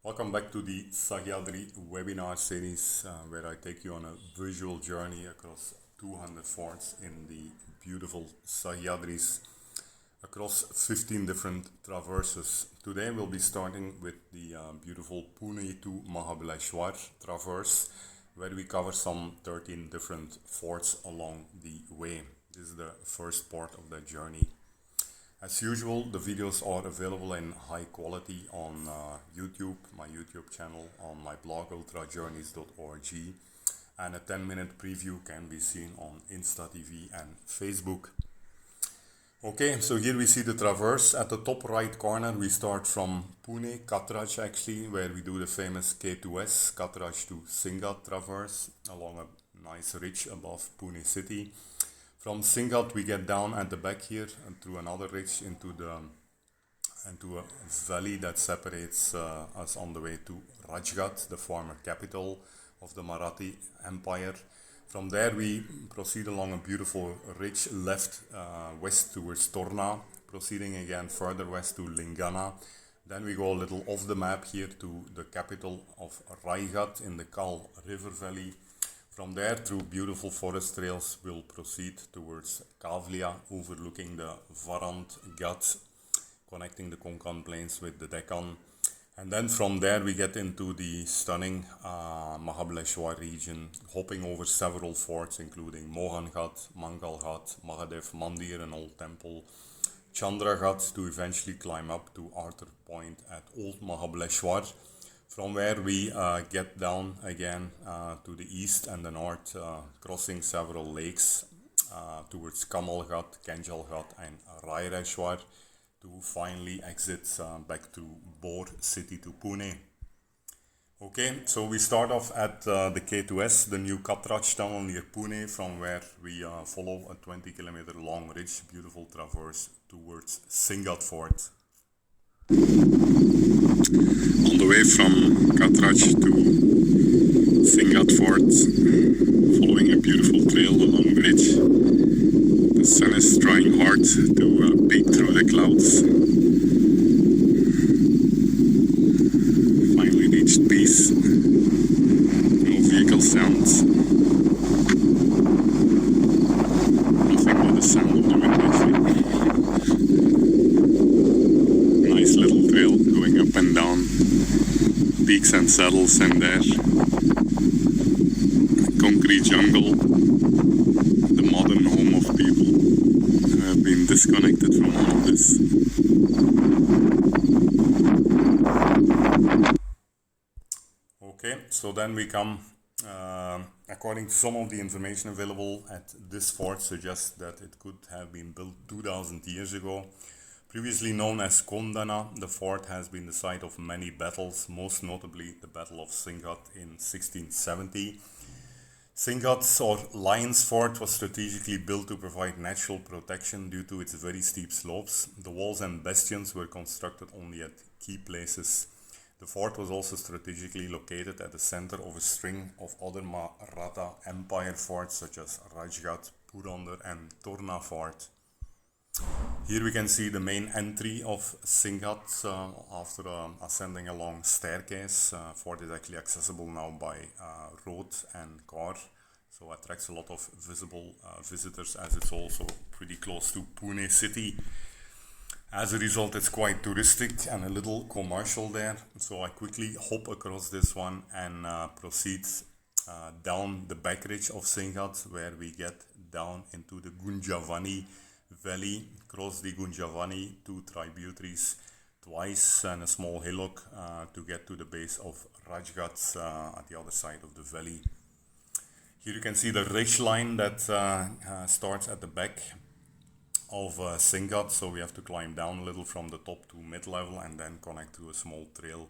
Welcome back to the Sahyadri webinar series where I take you on a visual journey across 200 forts in the beautiful Sahyadris across 15 different traverses. Today we'll be starting with the beautiful Pune to Mahabaleshwar traverse where we cover some 13 different forts along the way. This is the first part of the journey. As usual, the videos are available in high quality on YouTube, my YouTube channel, on my blog ultrajourneys.org, and a 10-minute preview can be seen on Insta TV and Facebook. Okay, so here we see the traverse. At the top right corner, we start from Pune, Katraj actually, where we do the famous K2S, Katraj to Sinhagad traverse, along a nice ridge above Pune city. From Sinhagad we get down at the back here and through another ridge into a valley that separates us on the way to Rajghat, the former capital of the Marathi Empire. From there we proceed along a beautiful ridge left west towards Torna, proceeding again further west to Lingana. Then we go a little off the map here to the capital of Rajghat in the Kaal River valley. From there, through beautiful forest trails, we'll proceed towards Kavlia, overlooking the Varandh Ghat, connecting the Konkan plains with the Deccan. And then from there, we get into the stunning Mahabaleshwar region, hopping over several forts, including Mohan Ghat, Mangal Ghat, Mahadev Mandir, an old temple, Chandra Ghat, to eventually climb up to Arthur Point at Old Mahabaleshwar. From where we get down again to the east and the north, crossing several lakes towards Kamal Ghat, Kenjal Ghat and Raireshwar to finally exit back to Bor city to Pune. Okay, so we start off at the K2S, the new Katraj tunnel near Pune, from where we follow a 20-kilometer long ridge, beautiful traverse towards Sinhagad Fort. On the way from Katraj to Sinhagad Fort, following a beautiful trail along the ridge. The sun is trying hard to peek through the clouds. Finally reached peace. No vehicle sounds. Nothing but the sound of the wind actually. Nice little trail going up and down peaks and saddles, and there concrete jungle, the modern home of people who have been disconnected from all of this. Okay, so then we come, according to some of the information available at this fort suggests that it could have been built 2000 years ago. Previously known as Kondana, the fort has been the site of many battles, most notably the Battle of Sinhagad in 1670. Sinhagad, or Lion's Fort, was strategically built to provide natural protection due to its very steep slopes. The walls and bastions were constructed only at key places. The fort was also strategically located at the center of a string of other Maratha Empire forts such as Rajghat, Purandar and Torna Fort. Here we can see the main entry of Sinhagad after ascending a long staircase. Fort is actually accessible now by road and car, so attracts a lot of visible visitors as it's also pretty close to Pune city. As a result, it's quite touristic and a little commercial there, so I quickly hop across this one and proceed down the back ridge of Sinhagad, where we get down into the Gunjavani valley, cross the Gunjavani, two tributaries twice and a small hillock to get to the base of Rajghat at the other side of the valley. Here you can see the ridgeline that starts at the back of Sinhagad, so we have to climb down a little from the top to mid-level and then connect to a small trail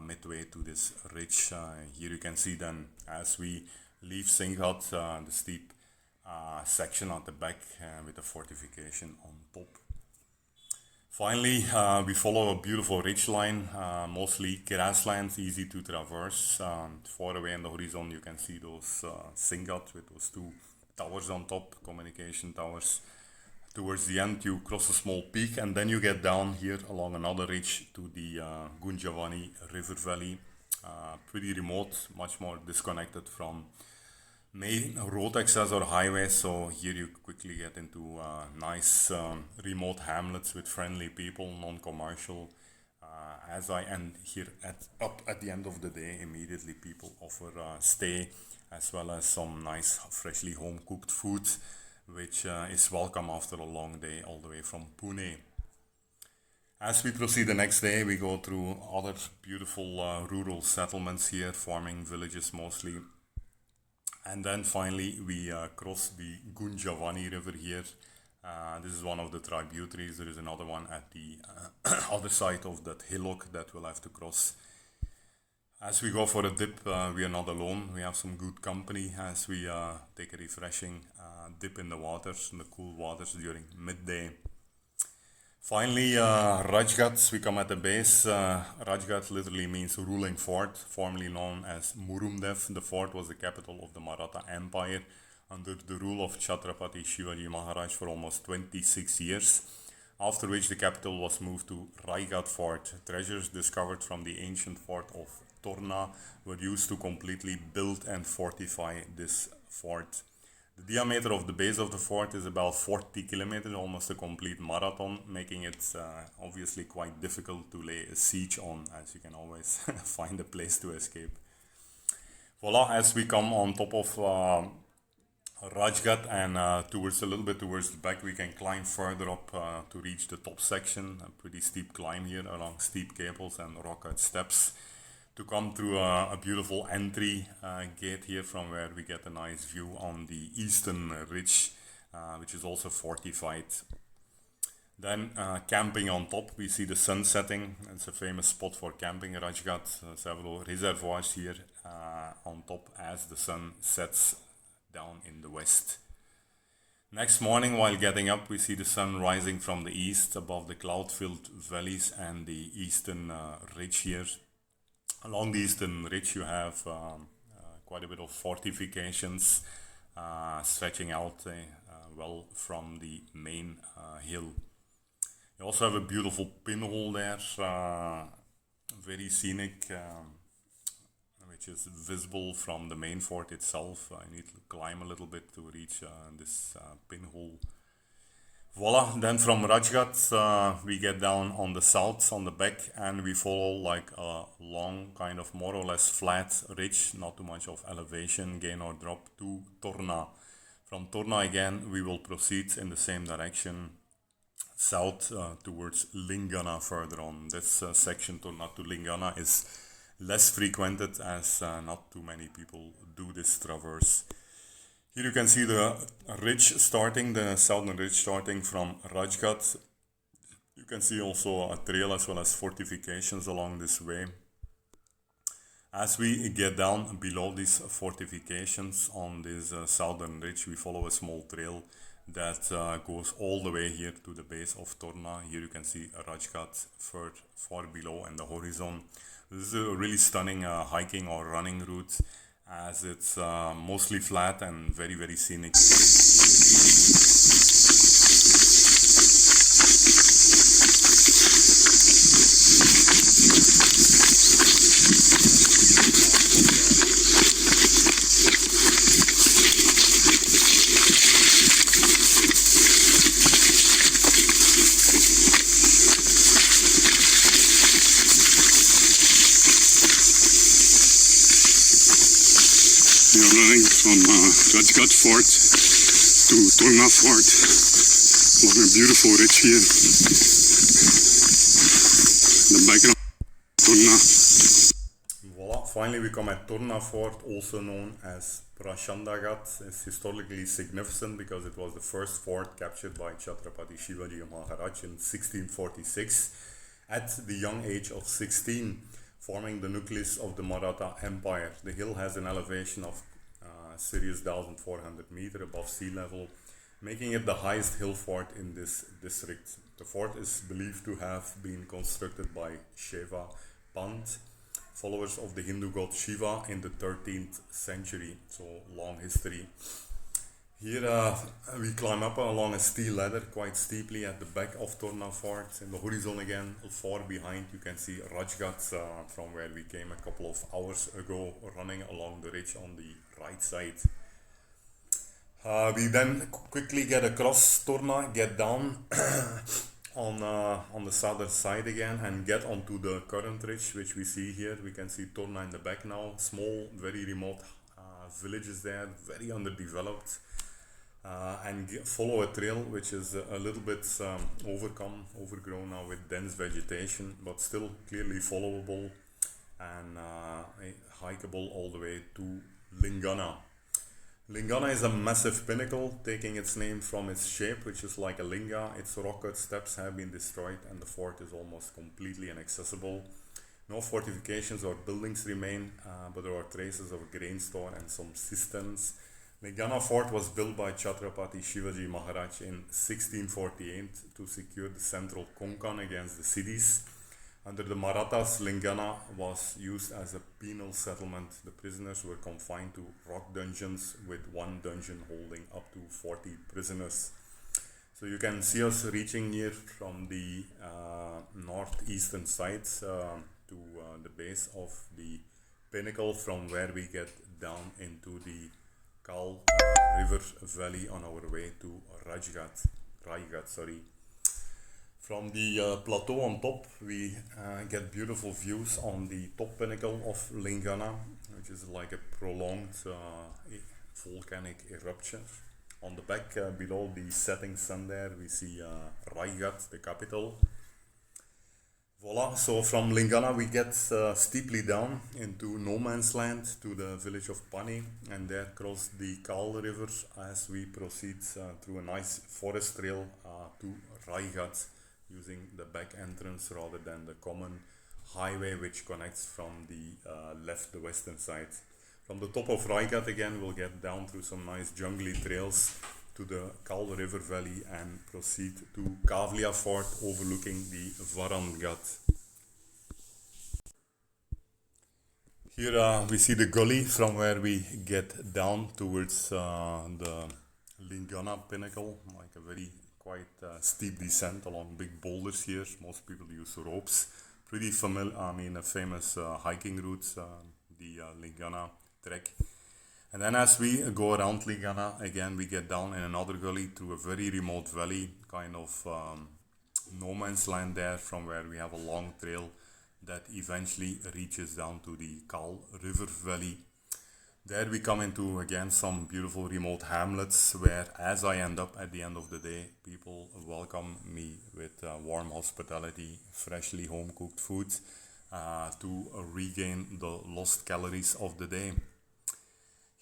midway to this ridge. Here you can see then as we leave Sinhagad the steep section at the back with a fortification on top. Finally, we follow a beautiful ridgeline, mostly grasslands, easy to traverse. Far away in the horizon you can see those Sinhagad with those two towers on top, communication towers. Towards the end, you cross a small peak, and then you get down here along another ridge to the Gunjavani River Valley. Pretty remote, much more disconnected from main road access or highways. So here you quickly get into nice remote hamlets with friendly people, non-commercial. And here up at the end of the day, immediately people offer stay as well as some nice freshly home cooked food, which is welcome after a long day all the way from Pune. As we proceed the next day, we go through other beautiful rural settlements here, farming villages mostly. And then finally, we cross the Gunjavani River here. This is one of the tributaries. There is another one at the other side of that hillock that we'll have to cross. As we go for a dip, we are not alone. We have some good company as we take a refreshing dip in the waters, in the cool waters during midday. Finally, Rajghat, we come at the base. Rajghat literally means ruling fort, formerly known as Murumdev. The fort was the capital of the Maratha Empire under the rule of Chhatrapati Shivaji Maharaj for almost 26 years, after which the capital was moved to Raighat Fort. Treasures discovered from the ancient fort of Torna were used to completely build and fortify this fort. The diameter of the base of the fort is about 40 kilometers, almost a complete marathon, making it obviously quite difficult to lay a siege on, as you can always find a place to escape. Voila, as we come on top of Rajghat and towards a little bit towards the back, we can climb further up to reach the top section. A pretty steep climb here along steep cables and rock cut steps to come through a beautiful entry gate here from where we get a nice view on the eastern ridge, which is also fortified. Then camping on top, we see the sun setting. It's a famous spot for camping, Rajghat. Several reservoirs here on top as the sun sets down in the west. Next morning, while getting up, we see the sun rising from the east above the cloud-filled valleys and the eastern ridge here. Along the eastern ridge, you have quite a bit of fortifications stretching out well from the main hill. You also have a beautiful pinhole there, very scenic, which is visible from the main fort itself. I need to climb a little bit to reach this pinhole. Voila, then from Rajghat we get down on the south, on the back, and we follow like a long, kind of more or less flat ridge, not too much of elevation, gain or drop, to Torna. From Torna again, we will proceed in the same direction, south towards Lingana further on. This section, Torna to Lingana, is less frequented as not too many people do this traverse. Here you can see the ridge starting, the southern ridge starting from Rajghat. You can see also a trail as well as fortifications along this way. As we get down below these fortifications on this southern ridge, we follow a small trail that goes all the way here to the base of Torna. Here you can see Rajghat far below in the horizon. This is a really stunning hiking or running route, as it's mostly flat and very, very scenic. We are running from Rajghat Fort to Torna Fort along a beautiful ridge here. The background of Torna. Voila, finally we come at Torna Fort, also known as Prashandagat. It's historically significant because it was the first fort captured by Chhatrapati Shivaji Maharaj in 1646 at the young age of 16. Forming the nucleus of the Maratha Empire. The hill has an elevation of serious 1,400 meters above sea level, making it the highest hill fort in this district. The fort is believed to have been constructed by Shiva Pant, followers of the Hindu god Shiva in the 13th century, so long history. Here we climb up along a steel ladder quite steeply at the back of Torna Fort. In the horizon again, far behind, you can see Rajgat from where we came a couple of hours ago, running along the ridge on the right side. We then quickly get across Torna, get down on the southern side again, and get onto the current ridge, which we see here. We can see Torna in the back now. Small, very remote villages there, very underdeveloped. And follow a trail which is a little bit overgrown now with dense vegetation, but still clearly followable and hikeable all the way to Lingana. Lingana is a massive pinnacle, taking its name from its shape, which is like a linga. Its rock-cut steps have been destroyed and the fort is almost completely inaccessible. No fortifications or buildings remain, but there are traces of a grain store and some cisterns. Lingana fort was built by Chhatrapati Shivaji Maharaj in 1648 to secure the central Konkan against the cities. Under the Marathas, Lingana was used as a penal settlement. The prisoners were confined to rock dungeons, with one dungeon holding up to 40 prisoners. So you can see us reaching here from the northeastern side to the base of the pinnacle, from where we get down into the Kaal River valley on our way to Rajgat. From the plateau on top, we get beautiful views on the top pinnacle of Lingana, which is like a prolonged volcanic eruption. On the back, below the setting sun there, we see Rajgat, the capital. Voila, so from Lingana we get steeply down into no man's land to the village of Pani, and there cross the Kaal River as we proceed through a nice forest trail to Rajgat, using the back entrance rather than the common highway which connects from the left, the western side. From the top of Rajgat again, we'll get down through some nice jungly trails to the Kaal River valley and proceed to Kavlia Fort overlooking the Varandh Ghat. Here we see the gully from where we get down towards the Lingana pinnacle, like a very quite steep descent along big boulders here. Most people use ropes. Pretty familiar, a famous hiking route, the Lingana trek. And then as we go around Lingana, again we get down in another gully through a very remote valley, kind of no man's land there, from where we have a long trail that eventually reaches down to the Kaal River valley. There we come into again some beautiful remote hamlets, where as I end up at the end of the day, people welcome me with warm hospitality, freshly home cooked food to regain the lost calories of the day.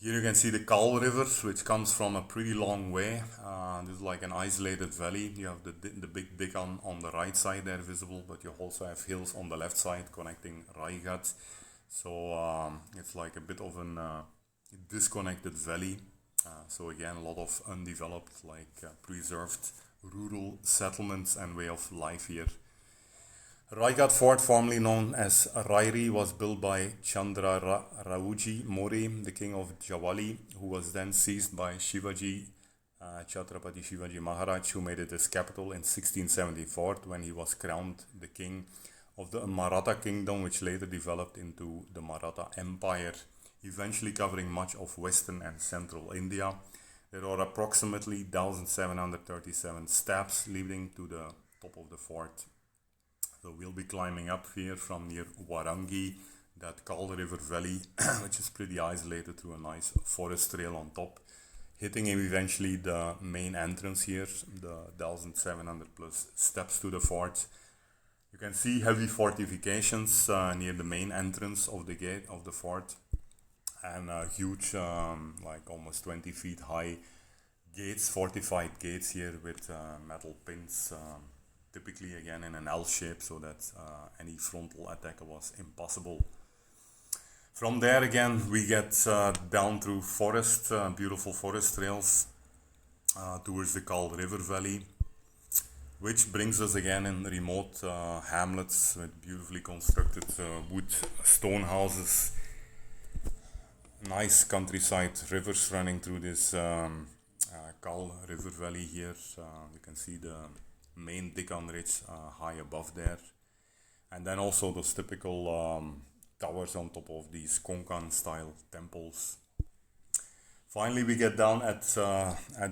Here you can see the Kaal River, which comes from a pretty long way. This is like an isolated valley. You have the big Deccan on the right side there visible, but you also have hills on the left side connecting Rajgat. So it's like a bit of an disconnected valley. So again, a lot of undeveloped, preserved rural settlements and way of life here. Rajgat Fort, formerly known as Rairi, was built by Chandra Rauji Mori, the king of Jawali, who was then seized by Shivaji, Chhatrapati Shivaji Maharaj, who made it his capital in 1674 when he was crowned the king of the Maratha kingdom, which later developed into the Maratha Empire, eventually covering much of western and central India. There are approximately 1,737 steps leading to the top of the fort. So we'll be climbing up here from near Warangi, that Kaal River valley, which is pretty isolated, through a nice forest trail on top, hitting eventually the main entrance here, the 1,700 plus steps to the fort. You can see heavy fortifications near the main entrance of the gate of the fort, and huge, almost 20 feet high gates, fortified gates here with metal pins, typically again in an L shape, so that any frontal attack was impossible. From there again we get down through forest, beautiful forest trails towards the Kaal River valley, which brings us again in remote hamlets with beautifully constructed wood stone houses, nice countryside, rivers running through this Kaal River Valley here. You can see the main Konkan Ridge high above there. And then also those typical towers on top of these Konkan style temples. Finally, we get down at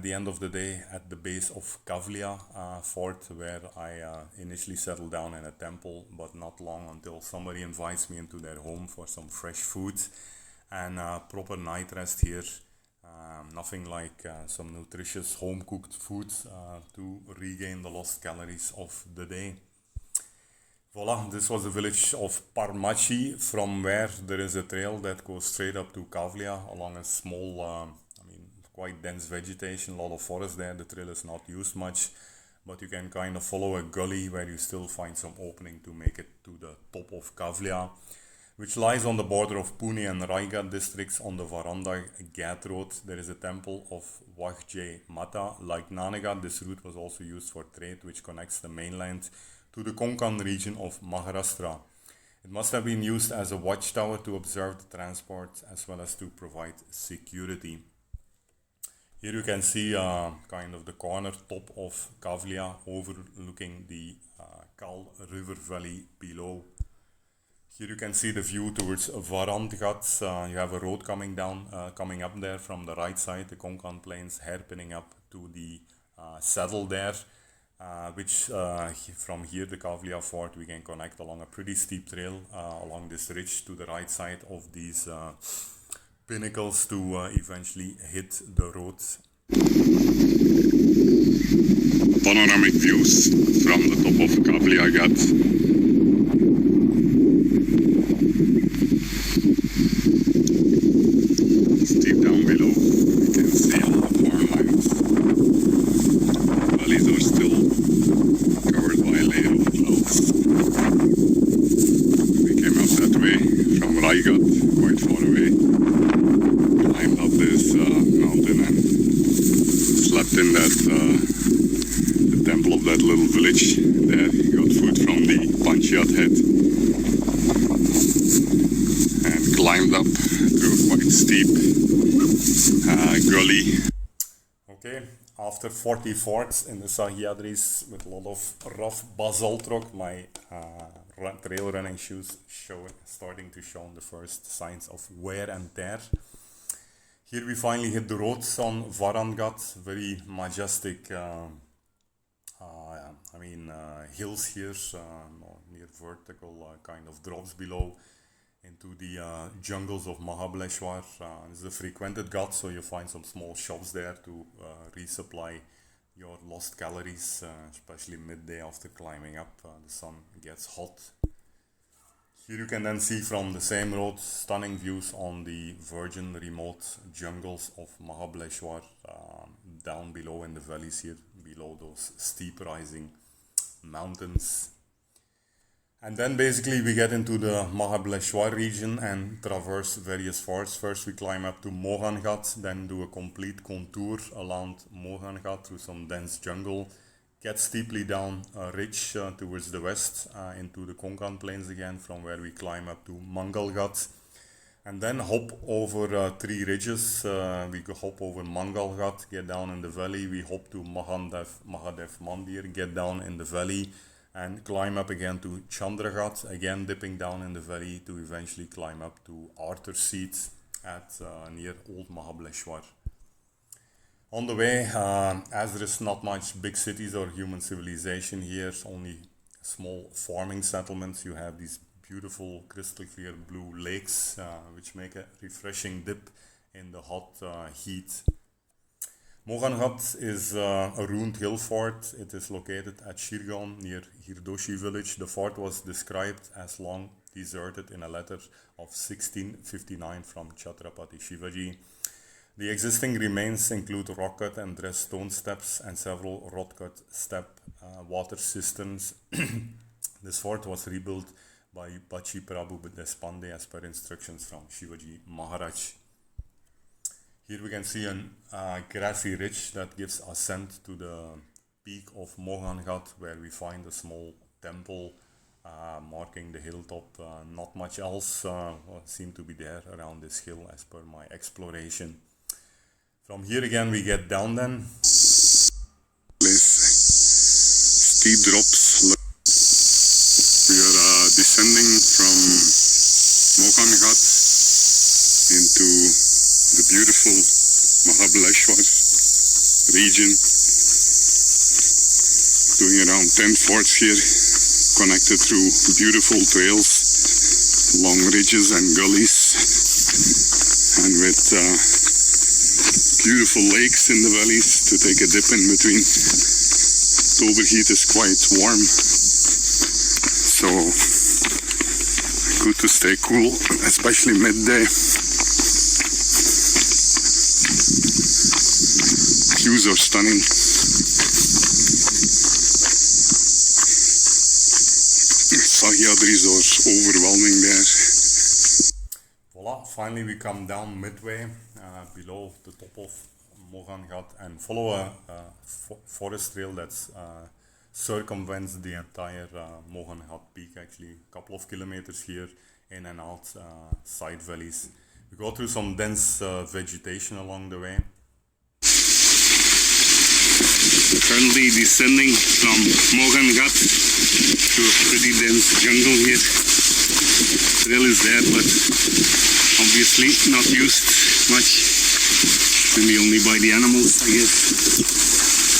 the end of the day at the base of Kavlia Fort, where I initially settled down in a temple, but not long until somebody invites me into their home for some fresh food and proper night rest here. Nothing like some nutritious home-cooked food to regain the lost calories of the day. Voila, this was the village of Parmachi, from where there is a trail that goes straight up to Kavlia along a small, quite dense vegetation, a lot of forest there. The trail is not used much, but you can kind of follow a gully where you still find some opening to make it to the top of Kavlia, which lies on the border of Pune and Raigad districts on the Varandh Ghat road. There is a temple of Vajje Mata. Like Nanagad, this route was also used for trade, which connects the mainland to the Konkan region of Maharashtra. It must have been used as a watchtower to observe the transport as well as to provide security. Here you can see kind of the corner top of Kavlia overlooking the Kaal River Valley below. Here you can see the view towards Varandh Ghat. You have a road coming up there from the right side, the Konkan Plains hairpinning up to the saddle there. Which from here, the Kavlia Fort, we can connect along a pretty steep trail along this ridge to the right side of these pinnacles to eventually hit the road. Panoramic views from the top of Kavlia Ghat. Steep down below, you can see a lot of farmlands. Valleys are still covered by a layer of clouds. We came up that way from Raigad, quite far away. Climbed up this mountain and slept in the temple of that little village. There got food from the Panchayat head and climbed up to a quite steep gully. Okay, after 40 forts in the Sahyadris with a lot of rough basalt rock, my trail running shoes starting to show the first signs of wear and tear. Here we finally hit the roads on Varandh Ghat, very majestic hills here, near vertical kind of drops below into the jungles of Mahabaleshwar. This is a frequented ghat, so you find some small shops there to resupply your lost calories, especially midday after climbing up. The sun gets hot. Here you can then see from the same road stunning views on the virgin remote jungles of Mahabaleshwar, down below in the valleys here, below those steep rising mountains. And then basically we get into the Mahabaleshwar region and traverse various forts. First we climb up to Mohan Ghat, then do a complete contour along Mohan Ghat through some dense jungle, get steeply down a ridge towards the west into the Konkan Plains again, from where we climb up to Mangal Ghat. And then hop over 3 ridges. We hop over Mangal Ghat, get down in the valley. We hop to Mahadev Mandir, get down in the valley, and climb up again to Chandraghat, again dipping down in the valley to eventually climb up to Arthur's Seat at near Old Mahabaleshwar. On the way, as there is not much big cities or human civilization here, only small farming settlements, you have these beautiful crystal clear blue lakes which make a refreshing dip in the hot heat. Mohan Ghat is a ruined hill fort. It is located at Shirgaon near Hirdoshi village. The fort was described as long deserted in a letter of 1659 from Chhatrapati Shivaji. The existing remains include rock-cut and dressed stone steps and several rod-cut step water cisterns. This fort was rebuilt by Bachi Prabhu Deshpande as per instructions from Shivaji Maharaj. Here we can see a grassy ridge that gives ascent to the peak of Mohan Ghat, where we find a small temple marking the hilltop. Not much else seemed to be there around this hill as per my exploration. From here again we get down then. Steep drops. We are descending from Konkan Ghat into the beautiful Mahabaleshwar region. Doing around 10 forts here, connected through beautiful trails, long ridges and gullies, and with beautiful lakes in the valleys to take a dip in between. October heat is quite warm, so good to stay cool, especially midday. Views are stunning. Sahyadris are overwhelming there. Voila, finally we come down midway below the top of Konkan Ghat and follow a forest trail that's circumvents the entire Konkan Ghat peak, actually a couple of kilometers here in and out side valleys. We go through some dense vegetation along the way. Currently descending from Konkan Ghat to a pretty dense jungle here. Trail is there, but obviously not used much. Maybe only by the animals, I guess.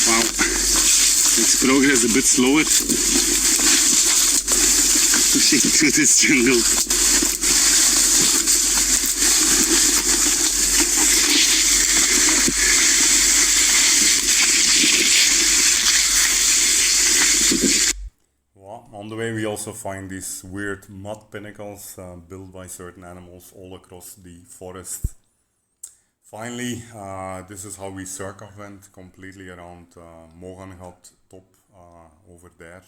Wow. Its progress a bit slower. Pushing through this jungle. On the way we also find these weird mud pinnacles built by certain animals all across the forest. Finally, this is how we circumvent completely around Konkan Ghat top over there.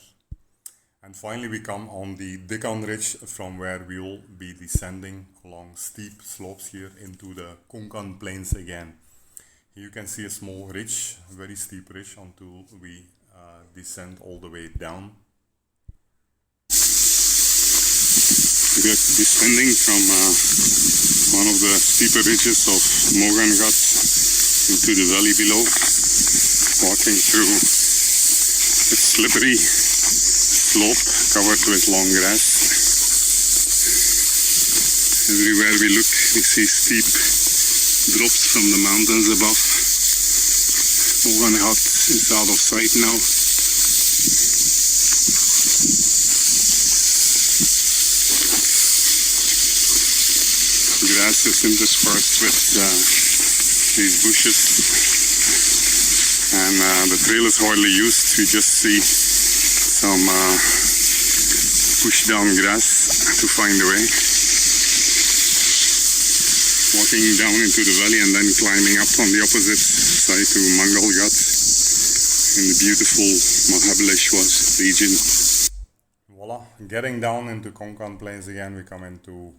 And finally we come on the T2L Ridge, from where we will be descending along steep slopes here into the Konkan plains again. Here you can see a small ridge, very steep ridge, until we descend all the way down. We are descending from one of the steeper ridges of Konkan Ghat into the valley below, walking through a slippery slope covered with long grass. Everywhere we look, we see steep drops from the mountains above. Konkan Ghat is out of sight now. Grass is interspersed with these bushes, and the trail is hardly used. We just see some push down grass to find the way. Walking down into the valley and then climbing up on the opposite side to Mahabaleshwar Ghat in the beautiful Mahabaleshwar region. Voila, getting down into Konkan plains again, we come into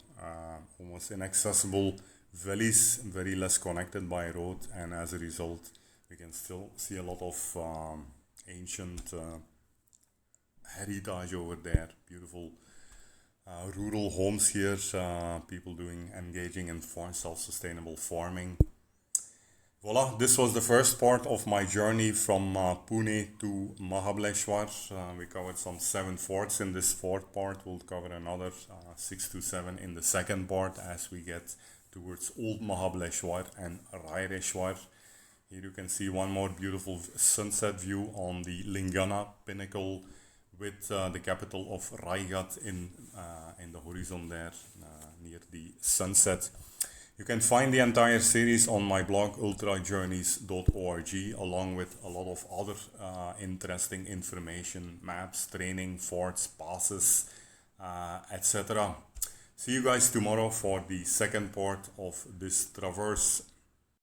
almost inaccessible valleys, very less connected by road, and as a result we can still see a lot of ancient heritage over there. Beautiful rural homes here, people engaging in self-sustainable farming. Voila, this was the first part of my journey from Pune to Mahabaleshwar. We covered some 7 forts in this fourth part. We'll cover another 6 to 7 in the second part as we get towards Old Mahabaleshwar and Raireshwar. Here you can see one more beautiful sunset view on the Lingana pinnacle with the capital of Raighat in the horizon there near the sunset. You can find the entire series on my blog ultrajourneys.org, along with a lot of other interesting information, maps, training, forts, passes, etc. See you guys tomorrow for the second part of this traverse